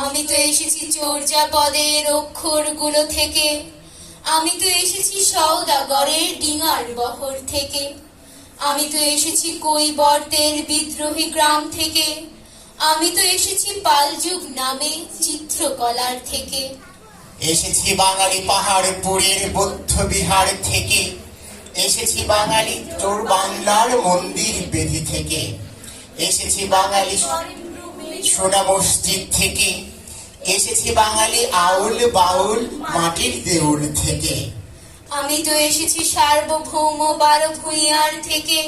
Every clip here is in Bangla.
আমি তো এসেছি চর্যাপদের অক্ষরগুলো থেকে, আমি তো এসেছি সওদাগরের ডিঙার বহর থেকে, আমি তো এসেছি কৈবর্তের বিদ্রোহী গ্রাম থেকে, আমি তো এসেছি পালযুগ নামে চিত্রকলার থেকে। এসেছি বাঙালি পাহাড়পুরের বৌদ্ধ বিহার থেকে, এসেছি বাঙালি তোর বাংলার মন্দির বেদি থেকে, এসেছি বাঙালি সোনা মসজিদ থেকে, এসেছি বাঙালি আউল বাউল মাটির দেউল থেকে। আমি তো এসেছি সার্বভৌম 12 ভূঁইয়ার থেকে,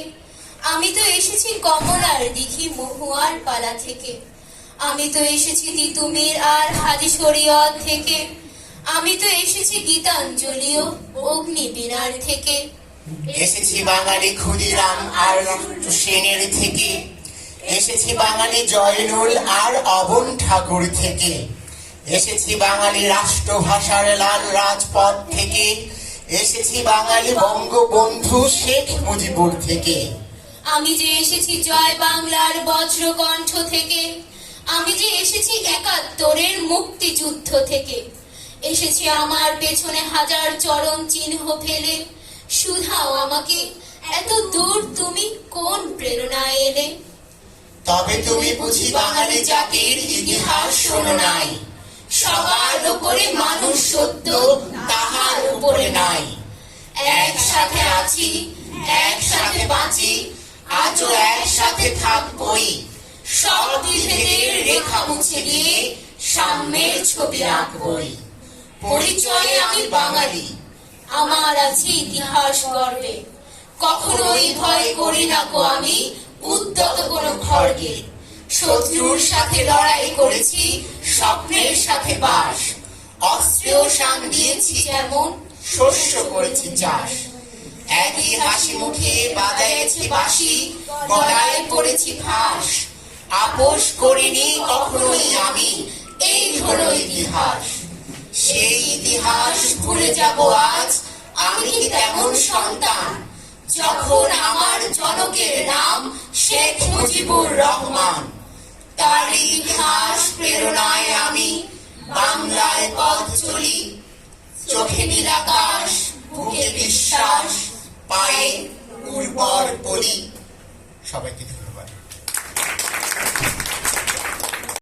আমি তো এসেছি কমলার দিঘি মহুয়ার পালা থেকে, আমি তো এসেছি তিতুমির আর হাজি শরীয়ত থেকে, আমি তো এসেছি গীতাঞ্জলি ও অগ্নিবীণার থেকে। এসেছি বাঙালি ক্ষুদিরাম আর সেনের থেকে, এসেছি বাঙালি জয়নুল আর অবন ঠাকুর থেকে, এসেছি বাঙালি রাষ্ট্রভাষার লাল রাজপথ থেকে, এসেছি বাঙালি বঙ্গবন্ধু শেখ মুজিবুর থেকে। আমি যে এসেছি জয় বাংলার বজ্রকণ্ঠ থেকে, আমি যে এসেছি 71-এর মুক্তিযুদ্ধ থেকে, এসেছি আমার পেছনে হাজার চরণ চিহ্ন ফেলে, শুধাও আমাকে এত দূর তুমি কোন প্রেরণায় এলে। তবে তুমি বুঝি বাঙালি জাতির ইতিহাস শোনো নাই, সবার উপরে মানুষ সত্য তাহার উপরে নাই। একসাথে আছি, একসাথে বাঁচি, আজও একসাথে থাকবই, সব বিভেদের রেখা মুছে দিয়ে সাম্যের ছবি আঁকবই। পরিচয়ে আমি বাঙালি, আমার আছে ইতিহাস গর্বে, কখনোই ভয় করি না গো আমি উদ্যত কোনো খড়গে। শত্রুর সাথে লড়াই করেছি, স্বপ্নের সাথে বাস, অস্ত্রেও শান দিয়েছি যেমন শস্য করেছি চাষ। একই হাসি মুখে বাজাইছি বাঁশি, গলায় পড়েছি ফাঁস, আপোষ করিনি কখনোই আমি, এই হলো ইতিহাস। সেই ইতিহাস ভুলে যাব আজ আমি কি তেমন সন্তান, যখন আমার জনকের নাম শেখ মুজিবুর রহমান। তার ইতিহাস প্রেরণায় আমি বাংলায় পথ চলি, চোখে নীল আকাশ, বুকে বিশ্বাস, পায়ে উর্বর বলি। সবাইকে